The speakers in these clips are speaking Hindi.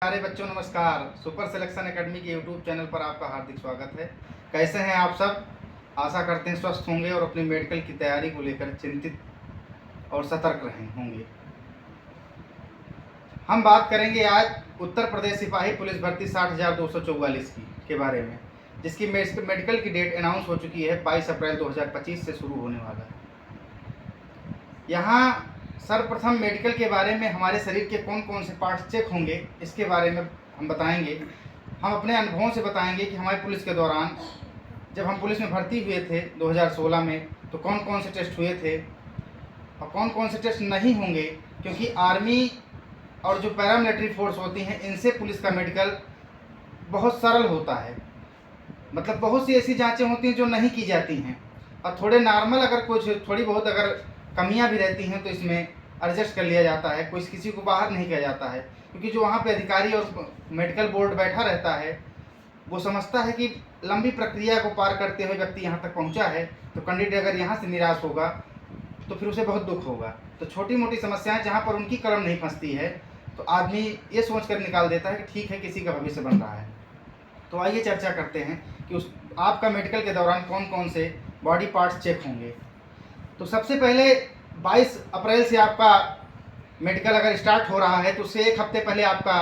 प्यारे बच्चों नमस्कार। सुपर सिलेक्शन एकेडमी के यूट्यूब चैनल पर आपका हार्दिक स्वागत है। कैसे हैं आप सब? आशा करते हैं स्वस्थ होंगे और अपनी मेडिकल की तैयारी को लेकर चिंतित और सतर्क रहे होंगे। हम बात करेंगे आज उत्तर प्रदेश सिपाही पुलिस भर्ती 60,244 की के बारे में, जिसकी मेडिकल की डेट अनाउंस हो चुकी है। 22 अप्रैल 2025 से शुरू होने वाला है। यहाँ सर्वप्रथम मेडिकल के बारे में हमारे शरीर के कौन कौन से पार्ट्स चेक होंगे इसके बारे में हम बताएंगे। हम अपने अनुभवों से बताएंगे कि हमारे पुलिस के दौरान जब हम पुलिस में भर्ती हुए थे 2016 में, तो कौन कौन से टेस्ट हुए थे और कौन कौन से टेस्ट नहीं होंगे, क्योंकि आर्मी और जो पैरामिलिट्री फोर्स होती हैं इनसे पुलिस का मेडिकल बहुत सरल होता है। मतलब बहुत सी ऐसी जांचें होती हैं जो नहीं की जाती हैं, और थोड़े नॉर्मल अगर कुछ थोड़ी बहुत अगर कमियां भी रहती हैं तो इसमें एडजस्ट कर लिया जाता है। कोई किसी को बाहर नहीं किया जाता है, क्योंकि जो वहाँ पे अधिकारी और मेडिकल बोर्ड बैठा रहता है वो समझता है कि लंबी प्रक्रिया को पार करते हुए व्यक्ति यहाँ तक पहुँचा है, तो कैंडिडेट अगर यहाँ से निराश होगा तो फिर उसे बहुत दुख होगा। तो छोटी मोटी समस्याएं जहाँ पर उनकी कलम नहीं फंसती है तो आदमी ये सोच कर निकाल देता है कि ठीक है, किसी का भविष्य बन रहा है। तो आइए चर्चा करते हैं कि उस आपका मेडिकल के दौरान कौन कौन से बॉडी पार्ट्स चेक होंगे। तो सबसे पहले 22 अप्रैल से आपका मेडिकल अगर स्टार्ट हो रहा है तो उससे एक हफ्ते पहले आपका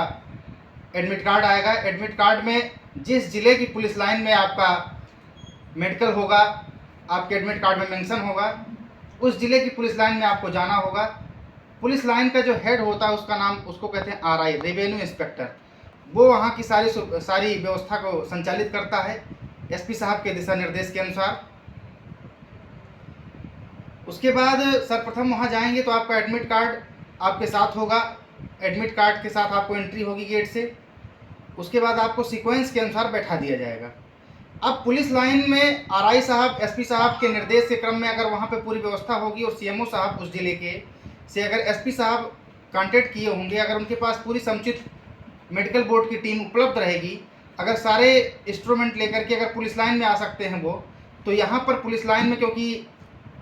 एडमिट कार्ड आएगा। एडमिट कार्ड में जिस ज़िले की पुलिस लाइन में आपका मेडिकल होगा आपके एडमिट कार्ड में मेंशन होगा, उस ज़िले की पुलिस लाइन में आपको जाना होगा। पुलिस लाइन का जो हेड होता है उसका नाम, उसको कहते हैं आरआई, रेवेन्यू इंस्पेक्टर। वो वहाँ की सारी व्यवस्था को संचालित करता है एसपी साहब के दिशा निर्देश के अनुसार। उसके बाद सर्वप्रथम वहाँ जाएंगे तो आपका एडमिट कार्ड आपके साथ होगा। एडमिट कार्ड के साथ आपको एंट्री होगी गेट से। उसके बाद आपको सीक्वेंस के अनुसार बैठा दिया जाएगा। अब पुलिस लाइन में आरआई साहब, एसपी साहब के निर्देश के क्रम में अगर वहाँ पे पूरी व्यवस्था होगी और सीएमओ साहब उस जिले के से अगर एसपी साहब कांटेक्ट किए होंगे, अगर उनके पास पूरी समुचित मेडिकल बोर्ड की टीम उपलब्ध रहेगी, अगर सारे इंस्ट्रूमेंट लेकर के अगर पुलिस लाइन में आ सकते हैं वो, तो यहाँ पर पुलिस लाइन में, क्योंकि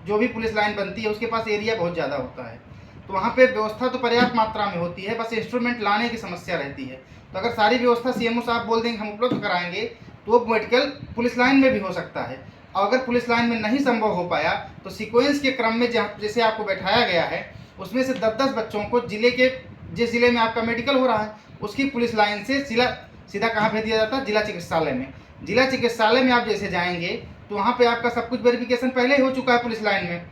जो भी पुलिस लाइन बनती है उसके पास एरिया बहुत ज़्यादा होता है, तो वहाँ पे व्यवस्था तो पर्याप्त मात्रा में होती है, बस इंस्ट्रूमेंट लाने की समस्या रहती है। तो अगर सारी व्यवस्था सीएमओ साहब बोल देंगे हम उपलब्ध कराएंगे तो वो मेडिकल पुलिस लाइन में भी हो सकता है। और अगर पुलिस लाइन में नहीं संभव हो पाया तो सीक्वेंस के क्रम में जैसे आपको बैठाया गया है उसमें से 10-10 बच्चों को जिस जिले में आपका मेडिकल हो रहा है उसकी पुलिस लाइन से सीधा कहाँ भेज दिया जाता है? जिला चिकित्सालय में। जिला चिकित्सालय में आप जैसे जाएंगे तो वहाँ पे आपका सब कुछ वेरिफिकेशन पहले ही हो चुका है पुलिस लाइन में।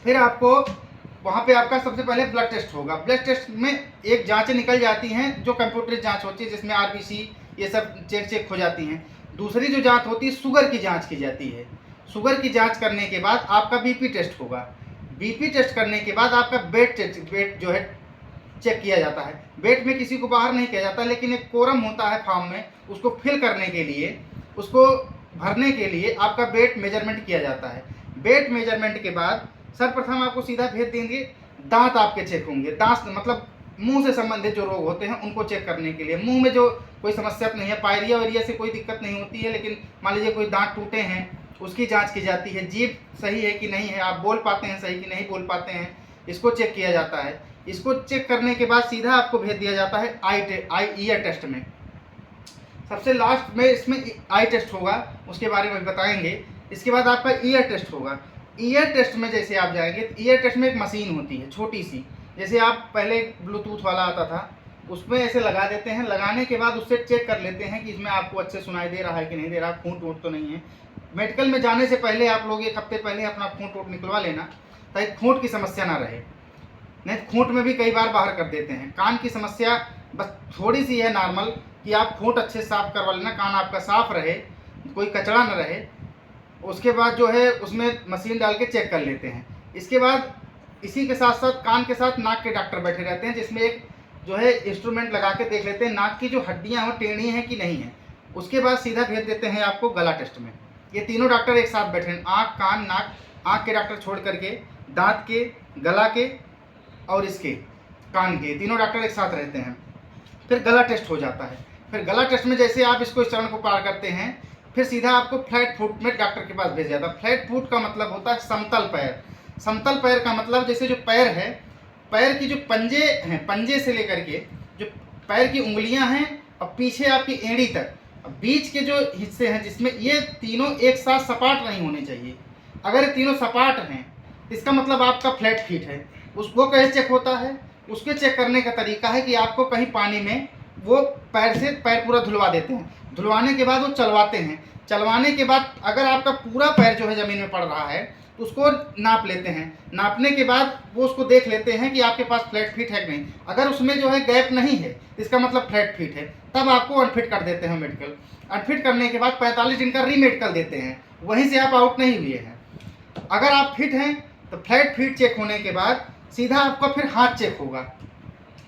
फिर आपको वहाँ पे आपका सबसे पहले ब्लड टेस्ट होगा। ब्लड टेस्ट में एक जांचें निकल जाती हैं जो कंप्यूटर जांच होती है, जिसमें आरबीसी ये सब चेक हो जाती हैं। दूसरी जो जांच होती है शुगर की जांच की जाती है। शुगर की जांच करने के बाद आपका बीपी टेस्ट होगा। बीपी टेस्ट करने के बाद आपका वेट जो है चेक किया जाता है। वेट में किसी को बाहर नहीं किया जाता, लेकिन एक कोरम होता है फॉर्म में, उसको फिल करने के लिए, उसको भरने के लिए आपका वेट मेजरमेंट किया जाता है। वेट मेजरमेंट के बाद सर्वप्रथम आपको सीधा भेज देंगे, दांत आपके चेक होंगे। दांत मतलब मुंह से संबंधित जो रोग होते हैं उनको चेक करने के लिए। मुंह में जो कोई समस्या तो नहीं है, पायरिया वायरिया से कोई दिक्कत नहीं होती है, लेकिन मान लीजिए कोई दांत टूटे हैं उसकी जांच की जाती है। जीभ सही है कि नहीं है, आप बोल पाते हैं सही कि नहीं बोल पाते हैं, इसको चेक किया जाता है। इसको चेक करने के बाद सीधा आपको भेज दिया जाता है ईयर टेस्ट में। सबसे लास्ट में इसमें आई टेस्ट होगा, उसके बारे में बताएंगे। इसके बाद आपका ईयर टेस्ट होगा। ईयर टेस्ट में जैसे आप जाएंगे तो ईयर टेस्ट में एक मशीन होती है छोटी सी, जैसे आप पहले ब्लूटूथ वाला आता था उसमें ऐसे लगा देते हैं। लगाने के बाद उससे चेक कर लेते हैं कि इसमें आपको अच्छे सुनाई दे रहा है कि नहीं दे रहा, खूंट वूट तो नहीं है। मेडिकल में जाने से पहले आप लोग एक हफ्ते पहले अपना खूंट वूट निकलवा लेना, ताकि खूंट की समस्या ना रहे। नहीं खूंट में भी कई बार बाहर कर देते हैं। कान की समस्या बस थोड़ी सी है नॉर्मल, कि आप खूंट अच्छे से साफ करवा लेना, कान आपका साफ रहे, कोई कचरा न रहे। उसके बाद जो है उसमें मशीन डाल के चेक कर लेते हैं। इसके बाद इसी के साथ साथ कान के साथ नाक के डॉक्टर बैठे रहते हैं, जिसमें एक जो है इंस्ट्रूमेंट लगा के देख लेते हैं नाक की जो हड्डियां हो टेढ़ी हैं कि नहीं है। उसके बाद सीधा भेज देते हैं आपको गला टेस्ट में। ये तीनों डॉक्टर एक साथ बैठे हैं, आँख कान नाक। आँख के डॉक्टर छोड़ करके दांत के, गला के और इसके कान के तीनों डॉक्टर एक साथ रहते हैं। फिर गला टेस्ट हो जाता है। फिर गला टेस्ट में जैसे आप इसको इस चरण को पार करते हैं फिर सीधा आपको फ्लैट फुट में डॉक्टर के पास भेज जाता है। फ्लैट फुट का मतलब होता है समतल पैर। समतल पैर का मतलब जैसे जो पैर है, पैर की जो पंजे हैं, पंजे से लेकर के जो पैर की उंगलियां हैं और पीछे आपकी एड़ी तक, बीच के जो हिस्से हैं जिसमें ये तीनों एक साथ सपाट नहीं होने चाहिए। अगर ये तीनों सपाट हैं इसका मतलब आपका फ्लैट फीट है। उसको कैसे चेक होता है? उसके चेक करने का तरीका है कि आपको कहीं पानी में वो पैर पूरा धुलवा देते हैं, धुलवाने के बाद वो चलवाते हैं, चलवाने के बाद अगर आपका पूरा पैर जो है ज़मीन में पड़ रहा है तो उसको नाप लेते हैं, नापने के बाद वो उसको देख लेते हैं कि आपके पास फ्लैट फीट है कि नहीं। अगर उसमें जो है गैप नहीं है इसका मतलब फ्लैट फीट है, तब आपको अनफिट कर देते हैं मेडिकल। अनफिट करने के बाद 45 दिन का रीमेडिकल देते हैं, वहीं से आप आउट नहीं हुए हैं। अगर आप फिट हैं तो फ्लैट फीट चेक होने के बाद सीधा आपका फिर हाथ चेक होगा।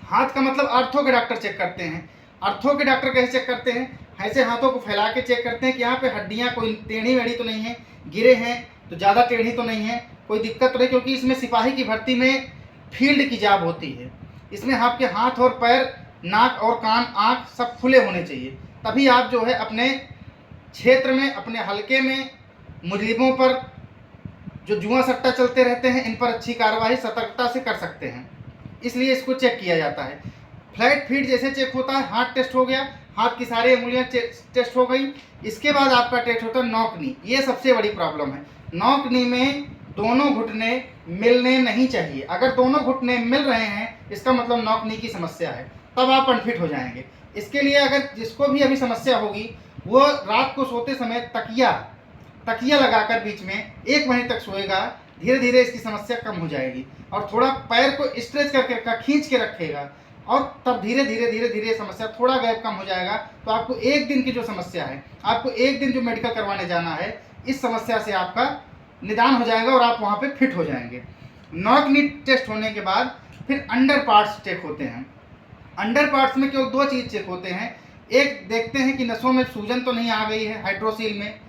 हाथ का मतलब आर्थो के डॉक्टर चेक करते हैं। आर्थो के डॉक्टर कैसे चेक करते हैं? ऐसे हाथों को फैला के चेक करते हैं कि यहाँ पे हड्डियाँ कोई टेढ़ी वेढ़ी तो नहीं है, गिरे हैं तो ज़्यादा टेढ़ी तो नहीं है, कोई दिक्कत तो नहीं, क्योंकि इसमें सिपाही की भर्ती में फील्ड की जॉब होती है। इसमें आपके हाथ और पैर, नाक और कान, आँख सब खुले होने चाहिए, तभी आप जो है अपने क्षेत्र में, अपने हलके में मुजरिमों पर जो जुआ सट्टा चलते रहते हैं इन पर अच्छी कार्रवाई सतर्कता से कर सकते हैं। इसलिए इसको चेक किया जाता है। फ्लैट फीट जैसे चेक होता है, हाथ टेस्ट हो गया, हाथ की सारी उंगलियां टेस्ट हो गई। इसके बाद आपका टेस्ट होता है नॉक नी। ये सबसे बड़ी प्रॉब्लम है। नॉक नी में दोनों घुटने मिलने नहीं चाहिए। अगर दोनों घुटने मिल रहे हैं इसका मतलब नॉक नी की समस्या है, तब आप अनफिट हो जाएंगे। इसके लिए अगर जिसको भी अभी समस्या होगी वो रात को सोते समय तकिया लगाकर बीच में 1 महीने तक सोएगा, धीरे धीरे इसकी समस्या कम हो जाएगी। और थोड़ा पैर को स्ट्रेच करके खींच के रखेगा और तब धीरे धीरे समस्या थोड़ा गैप कम हो जाएगा। तो आपको 1 दिन की जो समस्या है, आपको 1 दिन जो मेडिकल करवाने जाना है, इस समस्या से आपका निदान हो जाएगा और आप वहाँ पे फिट हो जाएंगे। नॉक नी टेस्ट होने के बाद फिर अंडर पार्ट्स चेक होते हैं। अंडर पार्ट्स में केवल 2 चीज़ चेक होते हैं। एक देखते हैं कि नसों में सूजन तो नहीं आ गई है हाइड्रोसील में,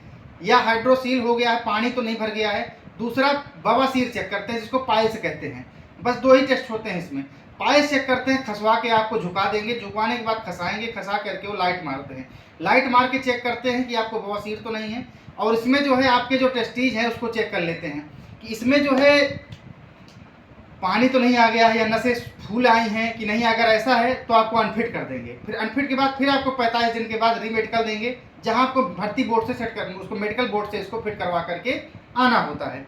या हाइड्रोसील हो गया है, पानी तो नहीं भर गया है। दूसरा बवासीर चेक करते हैं, जिसको पाइल्स कहते हैं। बस 2 ही टेस्ट होते हैं इसमें। पाइल्स चेक करते हैं, खसवा के आपको झुका देंगे, झुकाने के बाद खसाएंगे, खसा करके वो लाइट मारते हैं, लाइट मार के चेक करते हैं कि आपको बवासीर तो नहीं है। और इसमें जो है आपके जो टेस्टीज हैं उसको चेक कर लेते हैं कि इसमें जो है पानी तो नहीं आ गया है या नसें फूल आई हैं कि नहीं। अगर ऐसा है तो आपको अनफिट कर देंगे। फिर अनफिट के बाद फिर आपको 45 दिन के बाद रीमेडिकल देंगे, जहां आपको भर्ती बोर्ड से सेट कर, उसको मेडिकल बोर्ड से इसको फिट करवा करके आना होता है।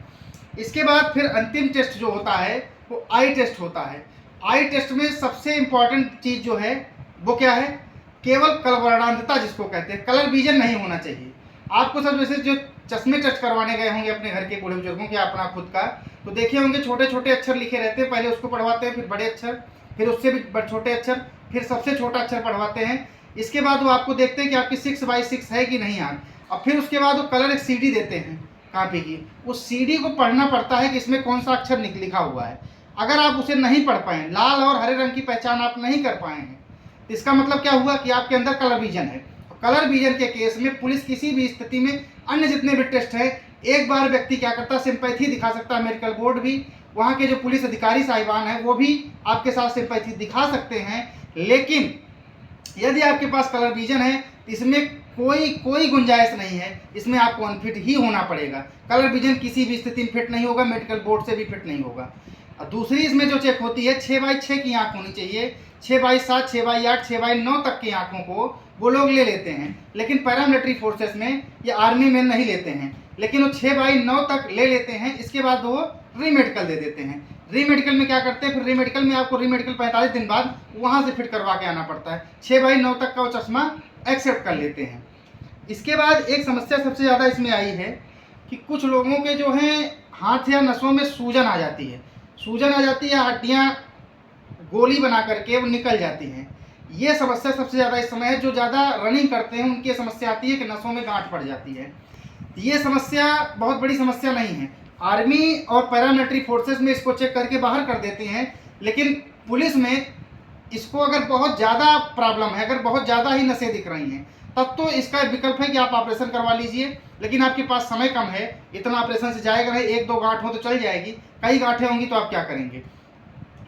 इसके बाद फिर अंतिम टेस्ट जो होता है वो आई टेस्ट होता है। आई टेस्ट में सबसे इम्पॉर्टेंट चीज़ जो है वो क्या है? केवल कलवर्णांधता जिसको कहते हैं, कलर विजन नहीं होना चाहिए। आपको सब जैसे जो चश्मे टेस्ट करवाने गए होंगे अपने घर के बूढ़े बुजुर्गों के, अपना खुद का, तो देखे होंगे छोटे छोटे अक्षर लिखे रहते हैं। पहले उसको पढ़वाते हैं, फिर बड़े अक्षर, फिर उससे भी छोटे अक्षर, फिर सबसे छोटा अक्षर पढ़वाते हैं। इसके बाद वो आपको देखते हैं कि आपकी 6x6 है कि नहीं यार। और फिर उसके बाद वो कलर एक CD देते हैं कापी की, उस CD को पढ़ना पड़ता है कि इसमें कौन सा अक्षर लिखा हुआ है। अगर आप उसे नहीं पढ़ पाए, लाल और हरे रंग की पहचान आप नहीं कर पाए हैं, तो इसका मतलब क्या हुआ कि आपके अंदर कलर विजन है। कलर विजन के केस में पुलिस किसी भी स्थिति में अन्य जितने भी टेस्ट है, एक बार व्यक्ति क्या करता है, सिंपैथी दिखा सकता है। मेडिकल बोर्ड भी, वहाँ के जो पुलिस अधिकारी साहिबान हैं वो भी आपके साथ सिंपैथी दिखा सकते हैं। लेकिन यदि आपके पास कलर विजन है तो इसमें कोई गुंजाइश नहीं है, इसमें आपको अनफिट ही होना पड़ेगा। कलर विजन किसी भी स्थिति में फिट नहीं होगा, मेडिकल बोर्ड से भी फिट नहीं होगा। और दूसरी इसमें जो चेक होती है, 6x6 की आँख होनी चाहिए। 6x7, 6x8, 6x9 तक की आँखों को वो लोग ले लेते हैं, लेकिन पैरामिलिट्री फोर्सेस में या आर्मी में नहीं लेते हैं, लेकिन वो 6x9 तक ले लेते हैं। इसके बाद वो रीमेडिकल दे देते हैं। रीमेडिकल में क्या करते हैं, फिर रीमेडिकल में आपको रीमेडिकल 45 दिन बाद वहाँ से फिट करवा के आना पड़ता है। 6x9 तक का वो चश्मा एक्सेप्ट कर लेते हैं। इसके बाद एक समस्या सबसे ज़्यादा इसमें आई है कि कुछ लोगों के जो हैं हाथ या नसों में सूजन आ जाती है, हड्डियाँ गोली बना करके वो निकल जाती हैं। ये समस्या सबसे ज़्यादा इस समय है। जो ज़्यादा रनिंग करते हैं उनकी समस्या आती है कि नसों में गांठ पड़ जाती है। ये समस्या बहुत बड़ी समस्या नहीं है। आर्मी और पैरामिलिट्री फोर्सेस में इसको चेक करके बाहर कर देते हैं, लेकिन पुलिस में इसको अगर बहुत ज़्यादा प्रॉब्लम है, अगर बहुत ज़्यादा ही नसें दिख रही हैं, तब तो इसका विकल्प है कि आप ऑपरेशन करवा लीजिए। लेकिन आपके पास समय कम है, इतना ऑपरेशन से जाएगा नहीं। 1-2 गांठ हो तो चल जाएगी, कई गांठें होंगी तो आप क्या करेंगे?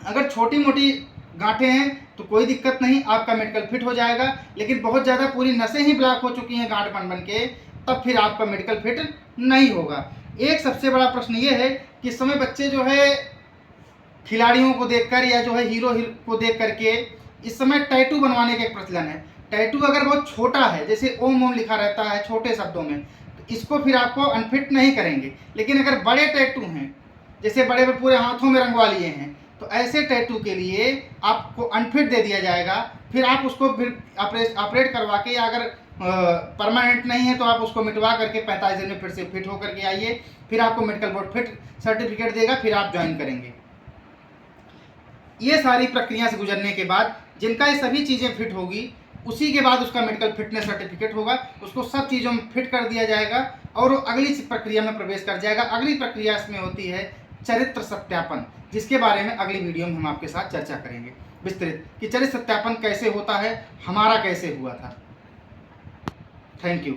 अगर छोटी मोटी गांठें हैं तो कोई दिक्कत नहीं, आपका मेडिकल फिट हो जाएगा। लेकिन बहुत ज़्यादा पूरी नसें ही ब्लॉक हो चुकी हैं गांठ बन के, तब फिर आपका मेडिकल फिट नहीं होगा। एक सबसे बड़ा प्रश्न ये है कि इस समय बच्चे जो है खिलाड़ियों को देखकर या जो है हीरो को देख करके इस समय टैटू बनवाने का एक प्रचलन है। टैटू अगर बहुत छोटा है, जैसे ओम ओम लिखा रहता है छोटे शब्दों में, तो इसको फिर आपको अनफिट नहीं करेंगे। लेकिन अगर बड़े टैटू हैं, जैसे बड़े बड़े पूरे हाथों में रंगवा लिए हैं, तो ऐसे टैटू के लिए आपको अनफिट दे दिया जाएगा। फिर आप उसको फिर ऑपरेट करवा के, या अगर परमानेंट नहीं है तो आप उसको मिटवा करके 45 दिन में फिर से फिट होकर के आइए। फिर आपको मेडिकल बोर्ड फिट सर्टिफिकेट देगा, फिर आप ज्वाइन करेंगे। ये सारी प्रक्रिया से गुजरने के बाद जिनका ये सभी चीज़ें फिट होगी, उसी के बाद उसका मेडिकल फिटनेस सर्टिफिकेट होगा, उसको सब चीज़ों में फिट कर दिया जाएगा और वो अगली प्रक्रिया में प्रवेश कर जाएगा। अगली प्रक्रिया इसमें होती है चरित्र सत्यापन, जिसके बारे में अगली वीडियो में हम आपके साथ चर्चा करेंगे विस्तृत, कि चरित्र सत्यापन कैसे होता है, हमारा कैसे हुआ था। Thank you.